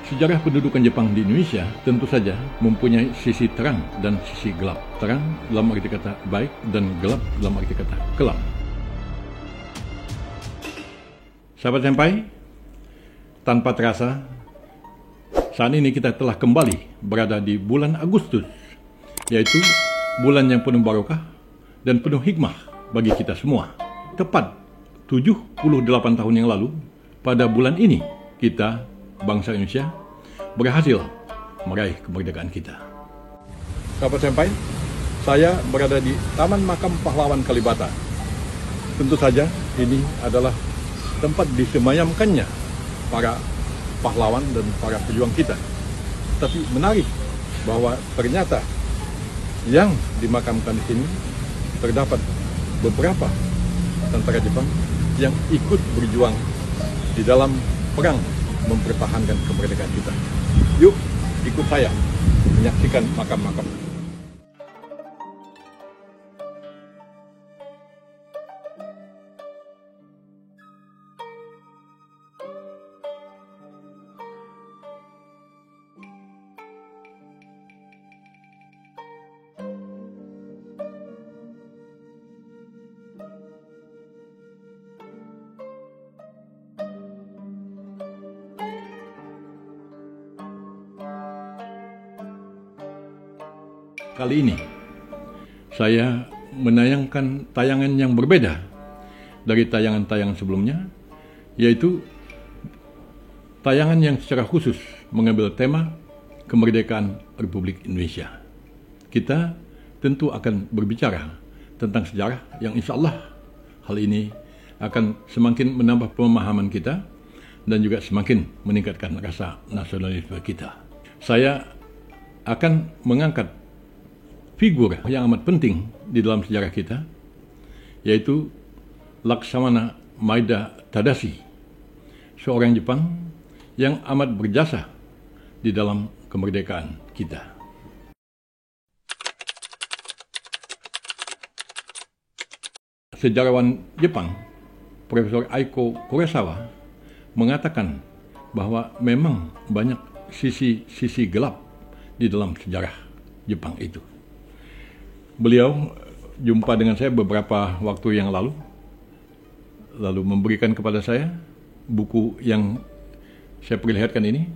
Sejarah pendudukan Jepang di Indonesia tentu saja mempunyai sisi terang dan sisi gelap. Terang dalam arti kata baik dan gelap dalam arti kata kelam. Sahabat senpai, tanpa terasa, saat ini kita telah kembali berada di bulan Agustus, yaitu bulan yang penuh barokah dan penuh hikmah bagi kita semua. Tepat 78 tahun yang lalu, pada bulan ini, kita bangsa Indonesia berhasil meraih kemerdekaan kita. Sahabat senpai, saya berada di Taman Makam Pahlawan Kalibata. Tentu saja ini adalah tempat disemayamkannya para pahlawan dan para pejuang kita. Tapi menarik bahwa ternyata yang dimakamkan di sini terdapat beberapa tentara Jepang yang ikut berjuang di dalam perang mempertahankan kemerdekaan kita. Yuk, ikut saya menyaksikan makam-makam. Kali ini, saya menayangkan tayangan yang berbeda dari tayangan-tayangan sebelumnya, yaitu tayangan yang secara khusus mengambil tema kemerdekaan Republik Indonesia. Kita tentu akan berbicara tentang sejarah yang insya Allah hal ini akan semakin menambah pemahaman kita dan juga semakin meningkatkan rasa nasionalisme kita. Saya akan mengangkat figur yang amat penting di dalam sejarah kita, yaitu Laksamana Maeda Tadashi, seorang Jepang yang amat berjasa di dalam kemerdekaan kita. Sejarawan Jepang, Profesor Aiko Kurosawa, mengatakan bahwa memang banyak sisi-sisi gelap di dalam sejarah Jepang itu. Beliau jumpa dengan saya beberapa waktu yang lalu memberikan kepada saya buku yang saya perlihatkan ini.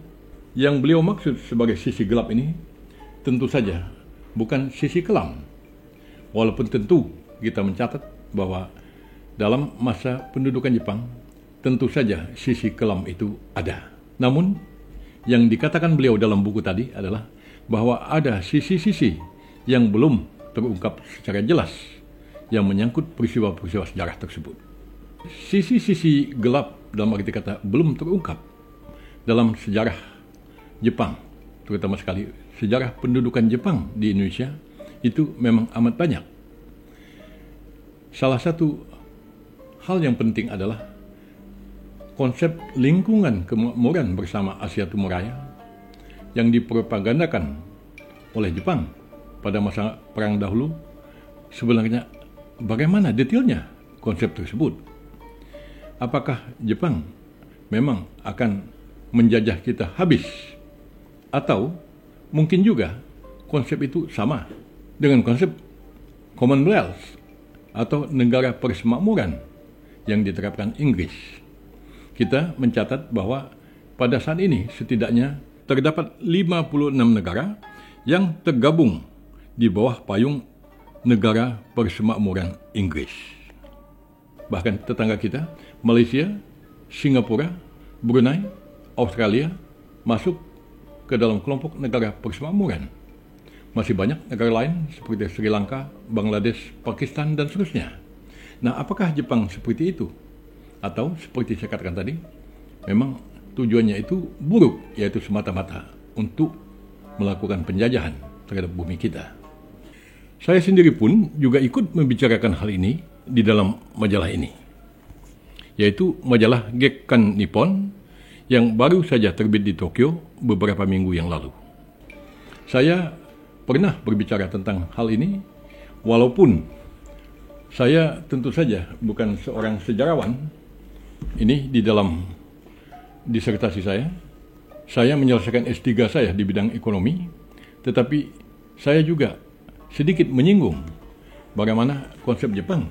Yang beliau maksud sebagai sisi gelap ini tentu saja bukan sisi kelam. Walaupun tentu kita mencatat bahwa dalam masa pendudukan Jepang tentu saja sisi kelam itu ada. Namun yang dikatakan beliau dalam buku tadi adalah bahwa ada sisi-sisi yang belum terungkap secara jelas yang menyangkut peristiwa-peristiwa sejarah tersebut. Sisi-sisi gelap dalam arti kata belum terungkap dalam sejarah Jepang, terutama sekali sejarah pendudukan Jepang di Indonesia, itu memang amat banyak. Salah satu hal yang penting adalah konsep lingkungan kemakmuran bersama Asia Timur Raya yang dipropagandakan oleh Jepang pada masa perang dahulu. Sebenarnya bagaimana detailnya konsep tersebut? Apakah Jepang memang akan menjajah kita habis? Atau mungkin juga konsep itu sama dengan konsep Commonwealth atau negara persemakmuran yang diterapkan Inggris? Kita mencatat bahwa pada saat ini setidaknya terdapat 56 negara yang tergabung di bawah payung negara persemakmuran Inggris. Bahkan tetangga kita, Malaysia, Singapura, Brunei, Australia masuk ke dalam kelompok negara persemakmuran. Masih banyak negara lain seperti Sri Lanka, Bangladesh, Pakistan, dan seterusnya. Nah, apakah Jepang seperti itu? Atau seperti saya katakan tadi, memang tujuannya itu buruk, yaitu semata-mata untuk melakukan penjajahan terhadap bumi kita. Saya sendiri pun juga ikut membicarakan hal ini di dalam majalah ini, yaitu majalah Gekkan Nippon yang baru saja terbit di Tokyo beberapa minggu yang lalu. Saya pernah berbicara tentang hal ini, walaupun saya tentu saja bukan seorang sejarawan. Ini di dalam disertasi saya, saya menyelesaikan S3 saya di bidang ekonomi, tetapi saya juga sedikit menyinggung bagaimana konsep Jepang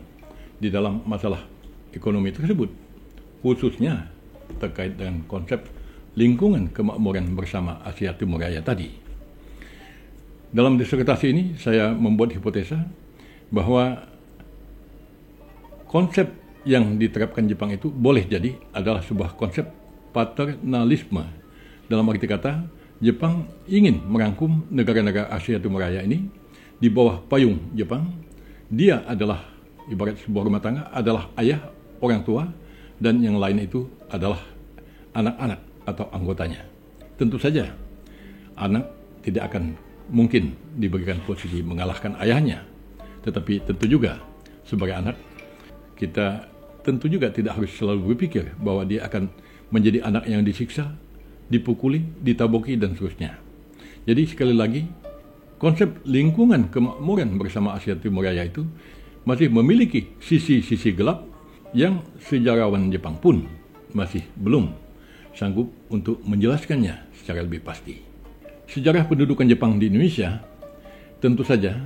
di dalam masalah ekonomi tersebut, khususnya terkait dengan konsep lingkungan kemakmuran bersama Asia Timur Raya tadi. Dalam disertasi ini saya membuat hipotesa bahwa konsep yang diterapkan Jepang itu boleh jadi adalah sebuah konsep paternalisme. Dalam arti kata, Jepang ingin merangkum negara-negara Asia Timur Raya ini di bawah payung Jepang. Dia adalah ibarat sebuah rumah tangga, adalah ayah, orang tua, dan yang lain itu adalah anak-anak atau anggotanya. Tentu saja anak tidak akan mungkin diberikan posisi mengalahkan ayahnya, tetapi tentu juga sebagai anak kita tentu juga tidak harus selalu berpikir bahwa dia akan menjadi anak yang disiksa, dipukuli, ditaboki, dan seterusnya. Jadi sekali lagi, konsep lingkungan kemakmuran bersama Asia Timur Raya itu masih memiliki sisi-sisi gelap yang sejarawan Jepang pun masih belum sanggup untuk menjelaskannya secara lebih pasti. Sejarah pendudukan Jepang di Indonesia tentu saja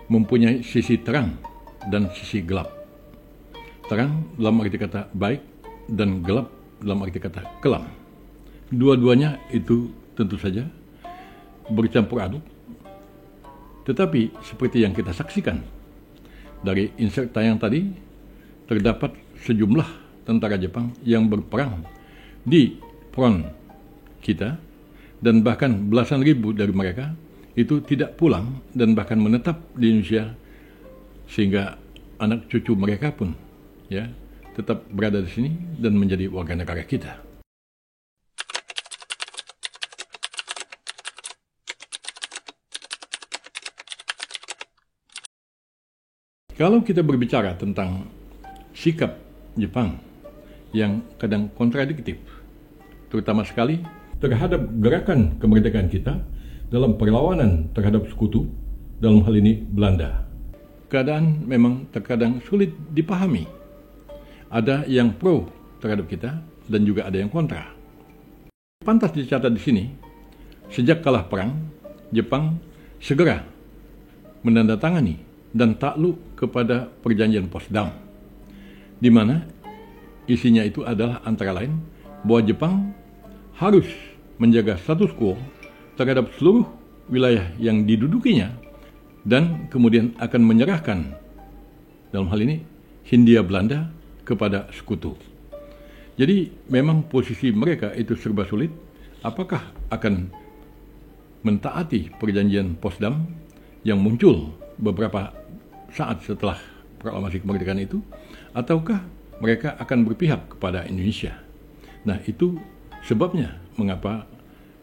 mempunyai sisi terang dan sisi gelap. Terang dalam arti kata baik dan gelap dalam arti kata kelam. Dua-duanya itu tentu saja bercampur aduk. Tetapi seperti yang kita saksikan dari insert tayang tadi, terdapat sejumlah tentara Jepang yang berperang di front kita, dan bahkan belasan ribu dari mereka itu tidak pulang dan bahkan menetap di Indonesia, sehingga anak cucu mereka pun tetap berada di sini dan menjadi warga negara kita. Kalau kita berbicara tentang sikap Jepang yang kadang kontradiktif, terutama sekali terhadap gerakan kemerdekaan kita dalam perlawanan terhadap sekutu, dalam hal ini Belanda, keadaan memang terkadang sulit dipahami. Ada yang pro terhadap kita dan juga ada yang kontra. Pantas dicatat di sini, sejak kalah perang, Jepang segera menandatangani dan takluk kepada perjanjian Potsdam, di mana isinya itu adalah antara lain bahwa Jepang harus menjaga status quo terhadap seluruh wilayah yang didudukinya dan kemudian akan menyerahkan, dalam hal ini, Hindia Belanda kepada sekutu. Jadi memang posisi mereka itu serba sulit. Apakah akan mentaati perjanjian Potsdam yang muncul beberapa saat setelah proklamasi kemerdekaan itu, ataukah mereka akan berpihak kepada Indonesia? Nah, itu sebabnya mengapa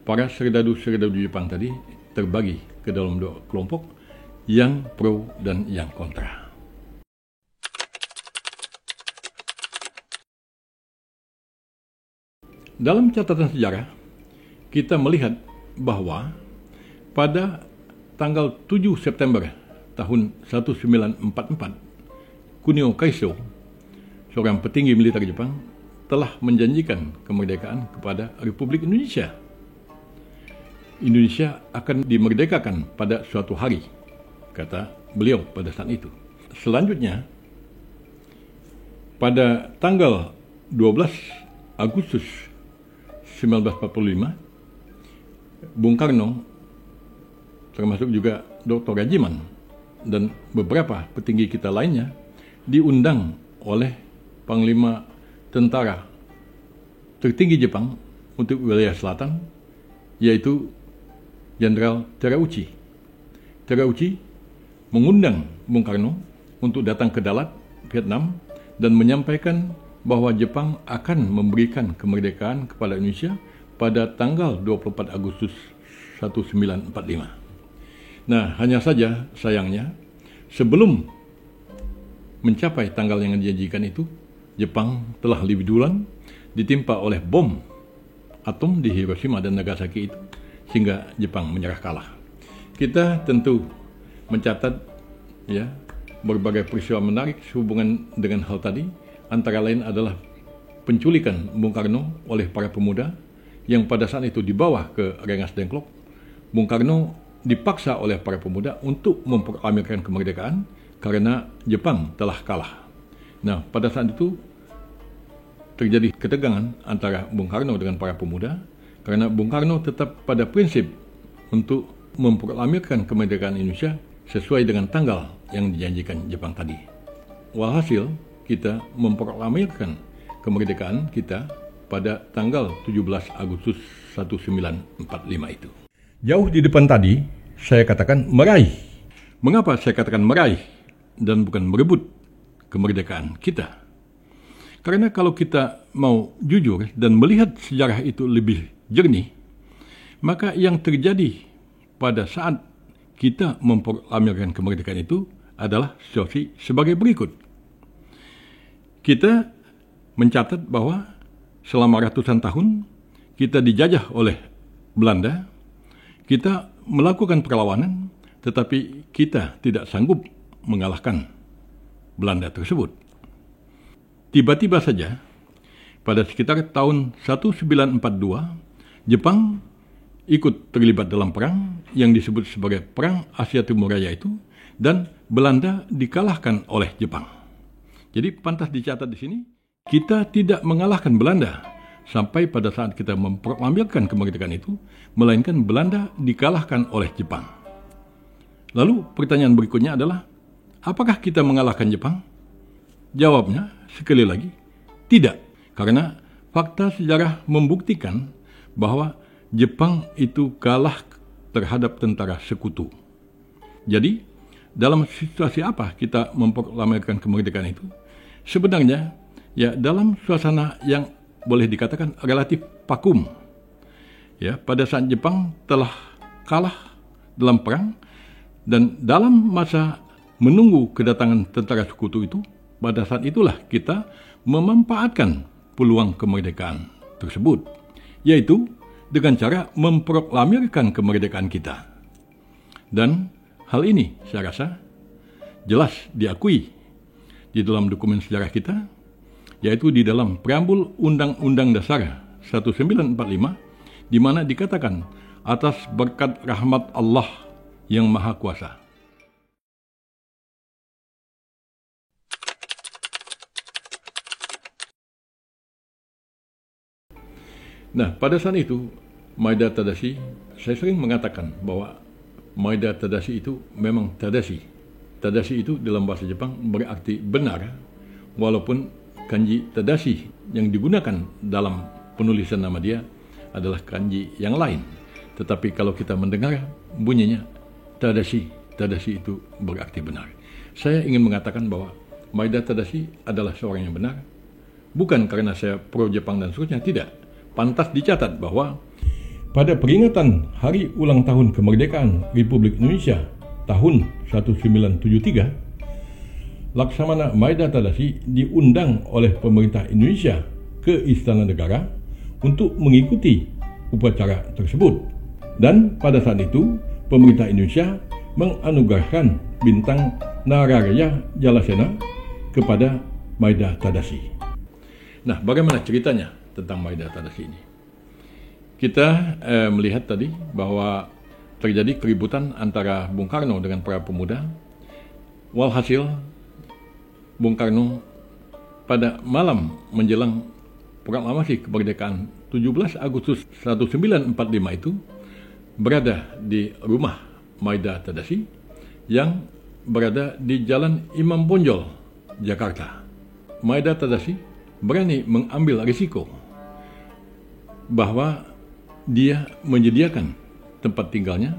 para serdadu-serdadu Jepang tadi terbagi ke dalam dua kelompok, yang pro dan yang kontra. Dalam catatan sejarah, kita melihat bahwa pada tanggal 7 September tahun 1944, Kunio Kaiso, seorang petinggi militer Jepang, telah menjanjikan kemerdekaan kepada Republik Indonesia. Indonesia akan dimerdekakan pada suatu hari, kata beliau pada saat itu. Selanjutnya, pada tanggal 12 Agustus 1945, Bung Karno, termasuk juga Dr. Rajiman, dan beberapa petinggi kita lainnya diundang oleh Panglima Tentara tertinggi Jepang untuk wilayah selatan, yaitu Jenderal Terauchi. Terauchi mengundang Bung Karno untuk datang ke Dalat, Vietnam, dan menyampaikan bahwa Jepang akan memberikan kemerdekaan kepada Indonesia pada tanggal 24 Agustus 1945. Nah, hanya saja sayangnya, sebelum mencapai tanggal yang dijanjikan itu, Jepang telah lebih duluan ditimpa oleh bom atom di Hiroshima dan Nagasaki itu, sehingga Jepang menyerah kalah. Kita tentu mencatat berbagai peristiwa menarik sehubungan dengan hal tadi, antara lain adalah penculikan Bung Karno oleh para pemuda yang pada saat itu dibawa ke Rengas Dengklok, Bung Karno dipaksa oleh para pemuda untuk memproklamirkan kemerdekaan karena Jepang telah kalah. Nah, pada saat itu terjadi ketegangan antara Bung Karno dengan para pemuda karena Bung Karno tetap pada prinsip untuk memproklamirkan kemerdekaan Indonesia sesuai dengan tanggal yang dijanjikan Jepang tadi. Walhasil, kita memproklamirkan kemerdekaan kita pada tanggal 17 Agustus 1945 itu. Jauh di depan tadi, saya katakan meraih. Mengapa saya katakan meraih dan bukan merebut kemerdekaan kita? Karena kalau kita mau jujur dan melihat sejarah itu lebih jernih, maka yang terjadi pada saat kita memproklamirkan kemerdekaan itu adalah situasi sebagai berikut. Kita mencatat bahwa selama ratusan tahun kita dijajah oleh Belanda, kita melakukan perlawanan, tetapi kita tidak sanggup mengalahkan Belanda tersebut. Tiba-tiba saja, pada sekitar tahun 1942, Jepang ikut terlibat dalam perang yang disebut sebagai Perang Asia Timur Raya itu, dan Belanda dikalahkan oleh Jepang. Jadi pantas dicatat di sini, kita tidak mengalahkan Belanda sampai pada saat kita memproklamirkan kemerdekaan itu, melainkan Belanda dikalahkan oleh Jepang. Lalu pertanyaan berikutnya adalah, apakah kita mengalahkan Jepang? Jawabnya, sekali lagi, tidak. Karena fakta sejarah membuktikan bahwa Jepang itu kalah terhadap tentara sekutu. Jadi, dalam situasi apa kita memproklamirkan kemerdekaan itu? Sebenarnya, ya dalam suasana yang boleh dikatakan relatif vakum. Ya, pada saat Jepang telah kalah dalam perang, dan dalam masa menunggu kedatangan tentara sekutu itu, pada saat itulah kita memanfaatkan peluang kemerdekaan tersebut, yaitu dengan cara memproklamirkan kemerdekaan kita. Dan hal ini saya rasa jelas diakui di dalam dokumen sejarah kita, yaitu di dalam preambul Undang-Undang Dasar 1945, di mana dikatakan atas berkat rahmat Allah yang Maha Kuasa. Nah, pada saat itu, Maeda Tadashi, saya sering mengatakan bahwa Maeda Tadashi itu memang Tadashi. Tadashi itu dalam bahasa Jepang berarti benar, walaupun kanji Tadashi yang digunakan dalam penulisan nama dia adalah kanji yang lain. Tetapi kalau kita mendengar bunyinya Tadashi, Tadashi itu berarti benar. Saya ingin mengatakan bahwa Maeda Tadashi adalah seorang yang benar, bukan karena saya pro Jepang dan seterusnya, tidak. Pantas dicatat bahwa pada peringatan Hari Ulang Tahun Kemerdekaan Republik Indonesia tahun 1973, Laksamana Maeda Tadashi diundang oleh pemerintah Indonesia ke Istana Negara untuk mengikuti upacara tersebut. Dan pada saat itu, pemerintah Indonesia menganugerahkan bintang Nararaya Jalasena kepada Maeda Tadashi. Nah, bagaimana ceritanya tentang Maeda Tadashi ini? Kita melihat tadi bahwa terjadi keributan antara Bung Karno dengan para pemuda. Walhasil, Bung Karno pada malam menjelang proklamasi kemerdekaan 17 Agustus 1945 itu berada di rumah Maeda Tadashi yang berada di Jalan Imam Bonjol, Jakarta. Maeda Tadashi berani mengambil risiko bahwa dia menyediakan tempat tinggalnya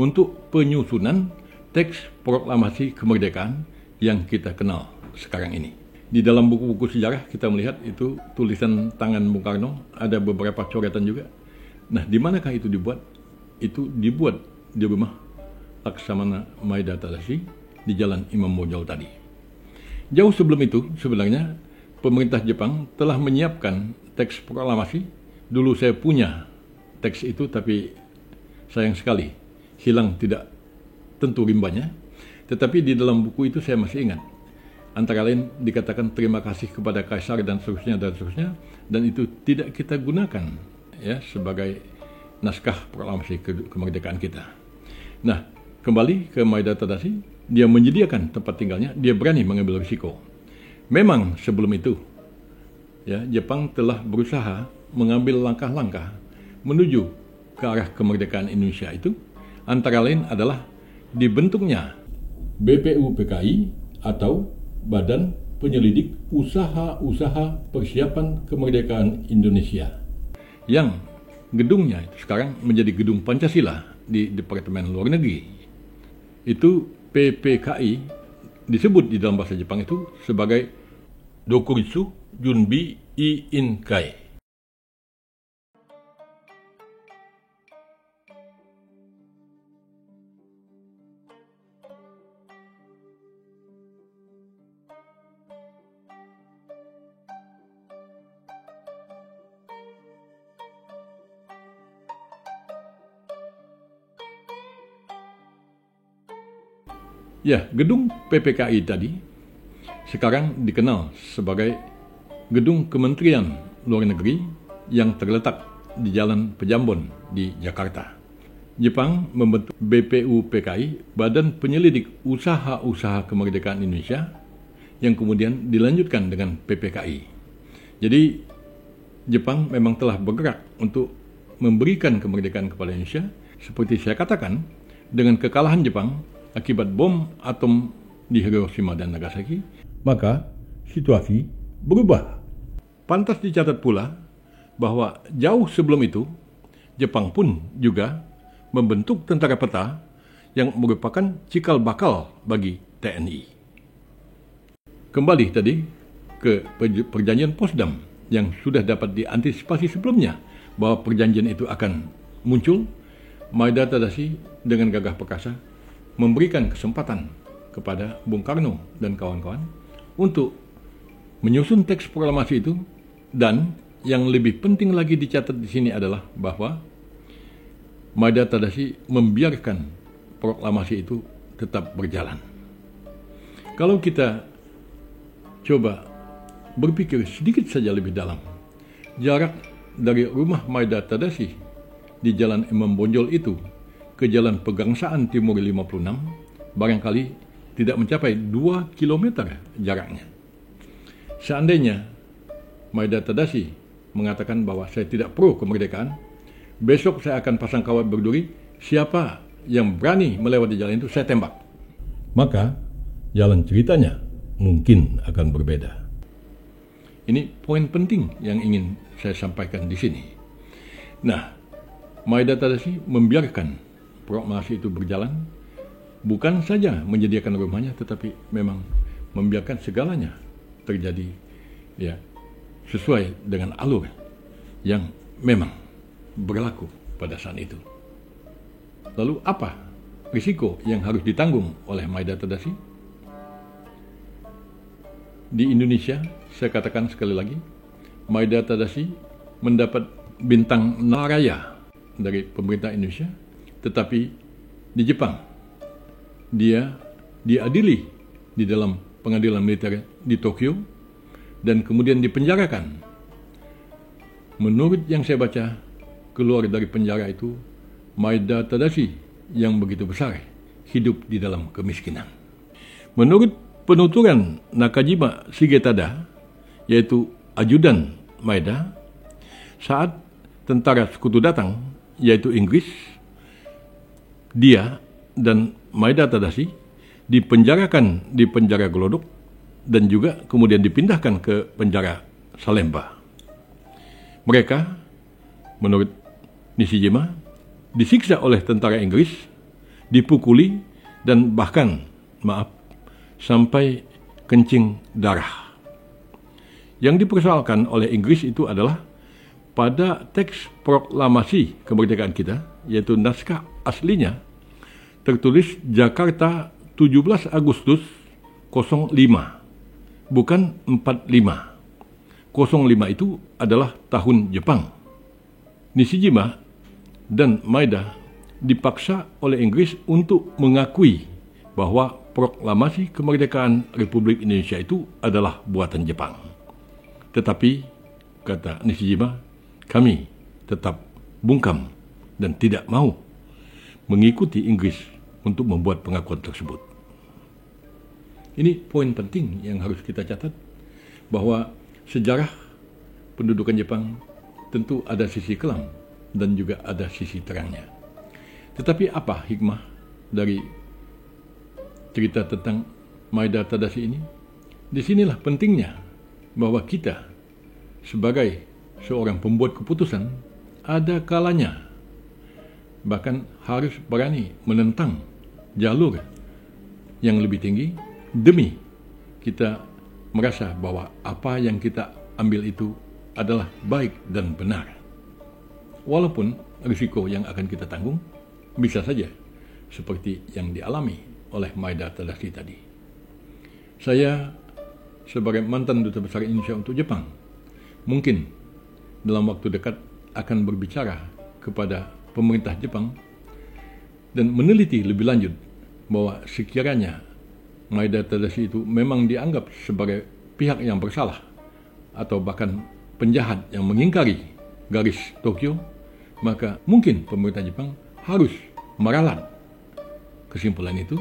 untuk penyusunan teks proklamasi kemerdekaan yang kita kenal sekarang ini. Di dalam buku-buku sejarah kita melihat itu tulisan tangan Bung Karno, ada beberapa coretan juga. Nah, di manakah itu dibuat? Itu dibuat di rumah Laksamana Maeda Tadashi di Jalan Imam Bonjol tadi. Jauh sebelum itu, sebenarnya pemerintah Jepang telah menyiapkan teks proklamasi. Dulu saya punya teks itu, tapi sayang sekali hilang, tidak tentu rimbanya. Tetapi di dalam buku itu saya masih ingat. Antara lain dikatakan terima kasih kepada Kaisar dan seterusnya, dan itu tidak kita gunakan. ya sebagai naskah proklamasi kemerdekaan kita. Nah, kembali ke Maeda Tadashi, dia menyediakan tempat tinggalnya, dia berani mengambil risiko. Memang sebelum itu, ya, Jepang telah berusaha mengambil langkah-langkah menuju ke arah kemerdekaan Indonesia itu, antara lain adalah dibentuknya BPUPKI atau Badan Penyelidik Usaha-Usaha Persiapan Kemerdekaan Indonesia, yang gedungnya itu sekarang menjadi Gedung Pancasila di Departemen Luar Negeri. Itu PPKI disebut di dalam bahasa Jepang itu sebagai Dokuritsu Junbi Iinkai. Ya, gedung PPKI tadi sekarang dikenal sebagai Gedung Kementerian Luar Negeri yang terletak di Jalan Pejambon di Jakarta. Jepang membentuk BPUPKI, Badan Penyelidik Usaha-Usaha Kemerdekaan Indonesia, yang kemudian dilanjutkan dengan PPKI. Jadi, Jepang memang telah bergerak untuk memberikan kemerdekaan kepada Indonesia. Seperti saya katakan, dengan kekalahan Jepang akibat bom atom di Hiroshima dan Nagasaki, maka situasi berubah. Pantas dicatat pula bahwa jauh sebelum itu, Jepang pun juga membentuk tentara peta yang merupakan cikal bakal bagi TNI. Kembali tadi ke perjanjian Potsdam yang sudah dapat diantisipasi sebelumnya bahwa perjanjian itu akan muncul. Maeda Tadashi dengan gagah perkasa memberikan kesempatan kepada Bung Karno dan kawan-kawan untuk menyusun teks proklamasi itu, dan yang lebih penting lagi dicatat di sini adalah bahwa Maeda Tadashi membiarkan proklamasi itu tetap berjalan. Kalau kita coba berpikir sedikit saja lebih dalam, jarak dari rumah Maeda Tadashi di Jalan Imam Bonjol itu ke Jalan Pegangsaan Timur 56 barangkali tidak mencapai 2 km jaraknya. Seandainya Maeda Tadashi mengatakan bahwa saya tidak pro kemerdekaan, besok saya akan pasang kawat berduri, siapa yang berani melewati jalan itu saya tembak, maka jalan ceritanya mungkin akan berbeda. Ini poin penting yang ingin saya sampaikan di sini. Nah, Maeda Tadashi membiarkan proklamasi itu berjalan, bukan saja menyediakan rumahnya, tetapi memang membiarkan segalanya terjadi ya sesuai dengan alur yang memang berlaku pada saat itu. Lalu apa risiko yang harus ditanggung oleh Maeda Tadashi? Di Indonesia, saya katakan sekali lagi, Maeda Tadashi mendapat bintang Naraya dari pemerintah Indonesia, tetapi di Jepang dia diadili di dalam pengadilan militer di Tokyo dan kemudian dipenjarakan. Menurut yang saya baca, keluar dari penjara itu Maeda Tadashi yang begitu besar hidup di dalam kemiskinan. Menurut penuturan Nakajima Shigetada, yaitu ajudan Maeda, saat tentara sekutu datang, yaitu Inggris, dia dan Maeda Tadashi dipenjarakan di penjara Glodok dan juga kemudian dipindahkan ke penjara Salemba. Mereka, menurut Nishijima, disiksa oleh tentara Inggris, dipukuli, dan bahkan, sampai kencing darah. Yang dipersoalkan oleh Inggris itu adalah pada teks proklamasi kemerdekaan kita, yaitu naskah aslinya, tertulis Jakarta 17 Agustus 05, bukan 45. 05 itu adalah tahun Jepang. Nishijima dan Maeda dipaksa oleh Inggris untuk mengakui bahwa proklamasi kemerdekaan Republik Indonesia itu adalah buatan Jepang. Tetapi, kata Nishijima, kami tetap bungkam dan tidak mau mengikuti Inggris untuk membuat pengakuan tersebut. Ini poin penting yang harus kita catat, bahwa sejarah pendudukan Jepang tentu ada sisi kelam dan juga ada sisi terangnya. Tetapi apa hikmah dari cerita tentang Maeda Tadashi ini? Disinilah pentingnya bahwa kita sebagai seorang pembuat keputusan ada kalanya bahkan harus berani menentang jalur yang lebih tinggi demi kita merasa bahwa apa yang kita ambil itu adalah baik dan benar. Walaupun risiko yang akan kita tanggung bisa saja seperti yang dialami oleh Maeda Tadashi tadi. Saya sebagai mantan Duta Besar Indonesia untuk Jepang mungkin dalam waktu dekat akan berbicara kepada pemerintah Jepang dan meneliti lebih lanjut bahwa sekiranya Maeda Tadashi itu memang dianggap sebagai pihak yang bersalah atau bahkan penjahat yang mengingkari garis Tokyo, maka mungkin pemerintah Jepang harus meralat kesimpulan itu,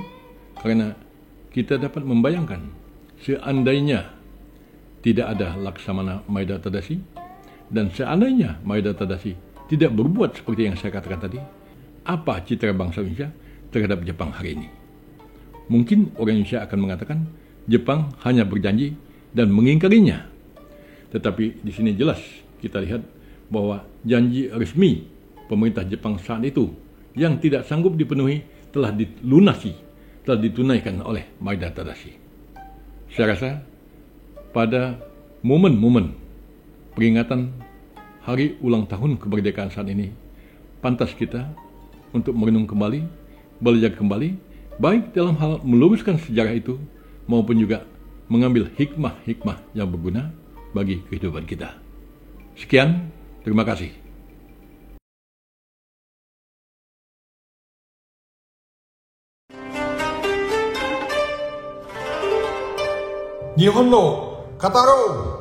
karena kita dapat membayangkan seandainya tidak ada Laksamana Maeda Tadashi dan seandainya Maeda Tadashi tidak berbuat seperti yang saya katakan tadi, apa citra bangsa Indonesia terhadap Jepang hari ini? Mungkin orang Indonesia akan mengatakan Jepang hanya berjanji dan mengingkarinya. Tetapi di sini jelas kita lihat bahwa janji resmi pemerintah Jepang saat itu yang tidak sanggup dipenuhi telah dilunasi, telah ditunaikan oleh Maeda Tadashi. Saya rasa pada momen-momen peringatan hari ulang tahun kemerdekaan saat ini, pantas kita untuk merenung kembali, belajar kembali, baik dalam hal meluruskan sejarah itu maupun juga mengambil hikmah-hikmah yang berguna bagi kehidupan kita. Sekian, terima kasih. Nihon no Kataro